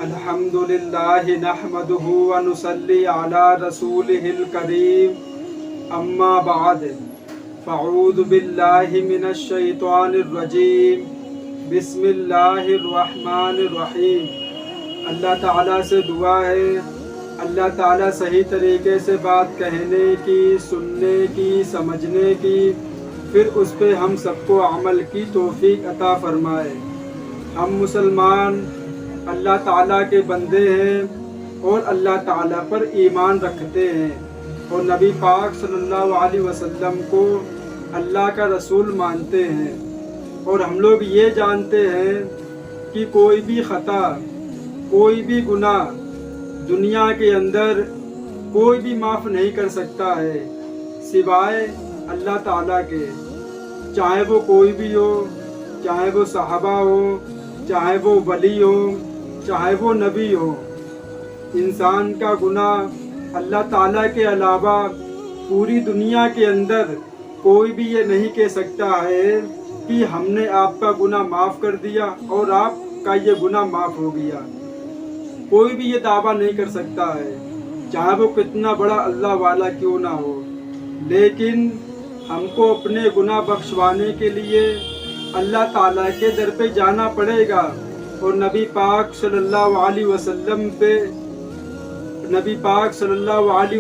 अल्हम्दुलिल्लाह नहमदुहु व नुसल्ली अला रसूलिहिल करीम अम्मा बाद फ़अऊज़ु बिल्लाहि मिनश शैतानिर रजीम बिस्मिल्लाहिर रहमानिर रहीम। अल्लाह ताला से दुआ है, अल्लाह ताला सही तरीके से बात कहने की, सुनने की, समझने की, फिर उस पे हम सबको अमल की तौफीक अता फरमाए। हम मुसलमान अल्लाह ताला के बंदे हैं और अल्लाह ताला पर ईमान रखते हैं और नबी पाक सल्लल्लाहु अलैहि वसल्लम को अल्लाह का रसूल मानते हैं। और हम लोग ये जानते हैं कि कोई भी ख़ता, कोई भी गुनाह दुनिया के अंदर कोई भी माफ़ नहीं कर सकता है सिवाय अल्लाह ताला के। चाहे वो कोई भी हो, चाहे वो सहाबा हो, चाहे वो वली हो, चाहे वो नबी हो। इंसान का गुनाह अल्लाह ताला के अलावा पूरी दुनिया के अंदर कोई भी ये नहीं कह सकता है कि हमने आपका गुनाह माफ़ कर दिया और आपका ये गुनाह माफ़ हो गया। कोई भी ये दावा नहीं कर सकता है, चाहे वो कितना बड़ा अल्लाह वाला क्यों ना हो। लेकिन हमको अपने गुनाह बख्शवाने के लिए अल्लाह ताला के दर पे जाना पड़ेगा और नबी पाक सल्लल्लाहु अलैहि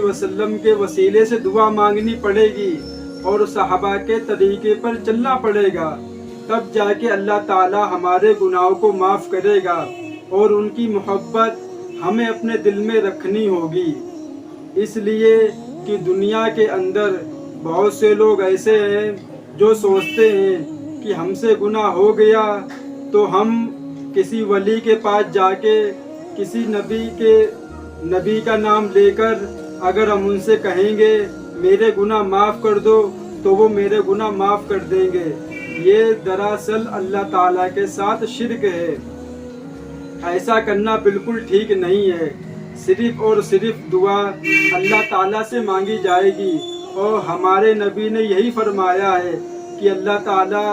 वसल्लम के वसीले से दुआ मांगनी पड़ेगी और सहाबा के तरीके पर चलना पड़ेगा। तब जाके अल्लाह ताला हमारे गुनाहों को माफ़ करेगा और उनकी मोहब्बत हमें अपने दिल में रखनी होगी। इसलिए कि दुनिया के अंदर बहुत से लोग ऐसे हैं जो सोचते हैं कि हमसे गुनाह हो गया तो हम किसी वली के पास जाके किसी नबी का नाम लेकर अगर हम उनसे कहेंगे मेरे गुनाह माफ़ कर दो तो वो मेरे गुनाह माफ़ कर देंगे। ये दरअसल अल्लाह ताला के साथ शिर्क है। ऐसा करना बिल्कुल ठीक नहीं है। सिर्फ और सिर्फ दुआ अल्लाह ताला से मांगी जाएगी और हमारे नबी ने यही फरमाया है कि अल्लाह ताला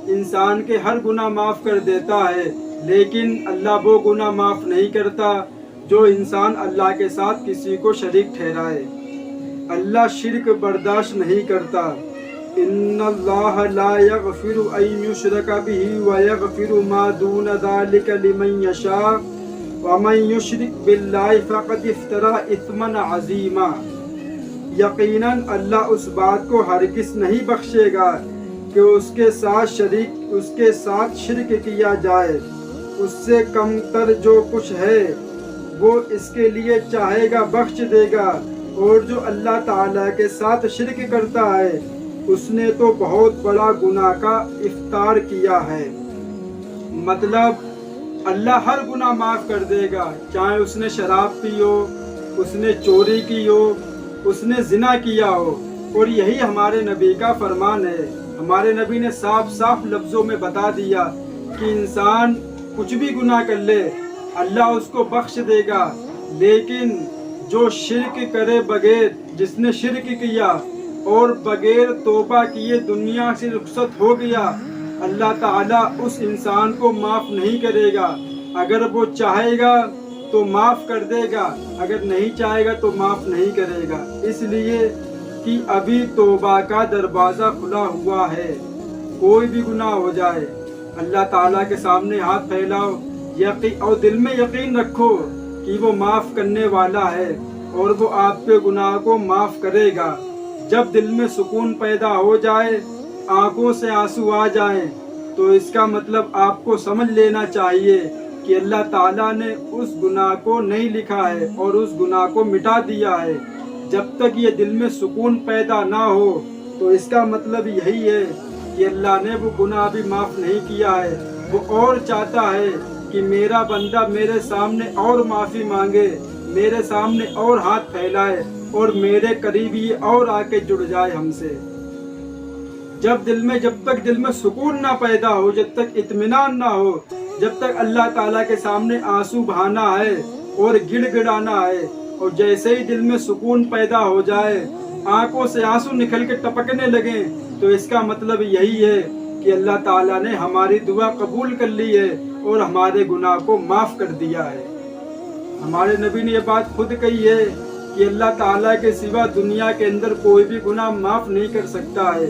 इंसान के हर गुनाह माफ़ कर देता है, लेकिन अल्लाह वो गुनाह माफ़ नहीं करता जो इंसान अल्लाह के साथ किसी को शरीक ठहराए। अल्लाह शिर्क बर्दाश्त नहीं करता। इन्नल्लाह ला यगफिरु अन युशरका बिही व यगफिरु मा दून ज़ालिका लिमन यशा व मन युशरिक बिल्लाहि फ़क़द इफ्तरा इस्मन अज़ीमा। यकीनन अल्लाह उस बात को हरगिज़ नहीं बख्शेगा कि उसके साथ शिर्क किया जाए। उससे कमतर जो कुछ है वो इसके लिए चाहेगा बख्श देगा, और जो अल्लाह ताला के साथ शिर्क करता है उसने तो बहुत बड़ा गुनाह का इफ्तार किया है। मतलब अल्लाह हर गुनाह माफ़ कर देगा, चाहे उसने शराब पी हो, उसने चोरी की हो, उसने जिना किया हो। और यही हमारे नबी का फरमान है। हमारे नबी ने साफ साफ लफ्ज़ों में बता दिया कि इंसान कुछ भी गुनाह कर ले अल्लाह उसको बख्श देगा, लेकिन जो शिर्क करे बगैर, जिसने शिर्क किया और बगैर तौबा किए दुनिया से रुखसत हो गया, अल्लाह ताला उस इंसान को माफ़ नहीं करेगा। अगर वो चाहेगा तो माफ़ कर देगा, अगर नहीं चाहेगा तो माफ़ नहीं करेगा। इसलिए कि अभी तौबा का दरवाज़ा खुला हुआ है। कोई भी गुनाह हो जाए अल्लाह ताला के सामने हाथ फैलाओ और दिल में यकीन रखो कि वो माफ़ करने वाला है और वो आपके गुनाह को माफ़ करेगा। जब दिल में सुकून पैदा हो जाए, आंखों से आंसू आ जाएं, तो इसका मतलब आपको समझ लेना चाहिए कि अल्लाह ताला ने उस गुनाह को नहीं लिखा है और उस गुनाह को मिटा दिया है। जब तक ये दिल में सुकून पैदा ना हो तो इसका मतलब यही है कि अल्लाह ने वो गुनाह भी माफ़ नहीं किया है। वो और चाहता है कि मेरा बंदा मेरे सामने और माफ़ी मांगे, मेरे सामने और हाथ फैलाए और मेरे करीब ये और आके जुड़ जाए हमसे। जब तक दिल में सुकून ना पैदा हो, जब तक इत्मीनान ना हो, जब तक अल्लाह ताला के सामने आंसू बहाना है और गिड़गिड़ाना है, और जैसे ही दिल में सुकून पैदा हो जाए, आंखों से आंसू निकल के टपकने लगे, तो इसका मतलब यही है कि अल्लाह ताला ने हमारी दुआ कबूल कर ली है اور ہمارے گناہ کو معاف کر دیا ہے۔ ہمارے نبی نے یہ بات خود کہی ہے کہ اللہ تعالیٰ کے سوا دنیا کے اندر کوئی بھی گناہ معاف نہیں کر سکتا ہے۔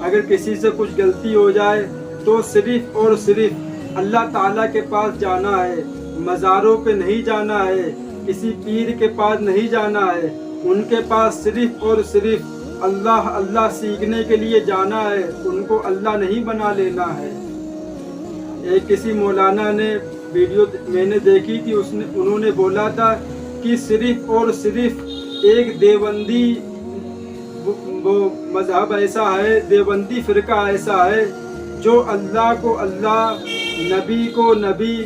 اگر کسی سے کچھ غلطی ہو جائے تو صرف اور صرف اللہ تعالیٰ کے پاس جانا ہے، مزاروں پہ نہیں جانا ہے، کسی پیر کے پاس نہیں جانا ہے، ان کے پاس صرف اور صرف اللہ اللہ سیکھنے کے لیے جانا ہے، ان کو اللہ نہیں بنا لینا ہے۔ ایک کسی مولانا نے ویڈیو میں نے دیکھی تھی، انہوں نے بولا تھا کہ صرف اور صرف ایک دیوبندی وہ مذہب ایسا ہے، دیوبندی فرقہ ایسا ہے جو اللہ کو اللہ، نبی کو نبی،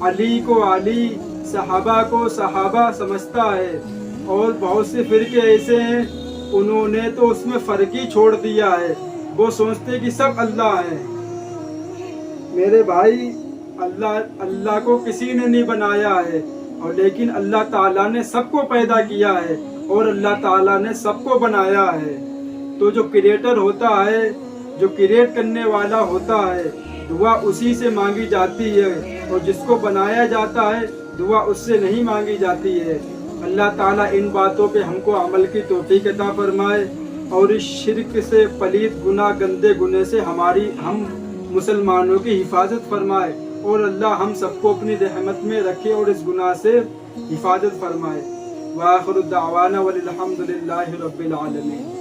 علی کو علی، صحابہ کو صحابہ سمجھتا ہے، اور بہت سے فرقے ایسے ہیں انہوں نے تو اس میں فرق ہی چھوڑ دیا ہے، وہ سوچتے کہ سب اللہ ہیں۔ میرے بھائی، اللہ کو کسی نے نہیں بنایا ہے، اور لیکن اللہ تعالیٰ نے سب کو پیدا کیا ہے اور اللہ تعالیٰ نے سب کو بنایا ہے۔ تو جو کریٹر ہوتا ہے، جو کریٹ کرنے والا ہوتا ہے، دعا اسی سے مانگی جاتی ہے، اور جس کو بنایا جاتا ہے دعا اس سے نہیں مانگی جاتی ہے۔ اللہ تعالیٰ ان باتوں پہ ہم کو عمل کی توفیق عطا فرمائے، اور اس شرک سے، پلید گناہ، گندے گناہ سے ہم مسلمانوں کی حفاظت فرمائے، اور اللہ ہم سب کو اپنی رحمت میں رکھے اور اس گناہ سے حفاظت فرمائے۔ وآخر دعوانا وللحمد للہ رب العالمین۔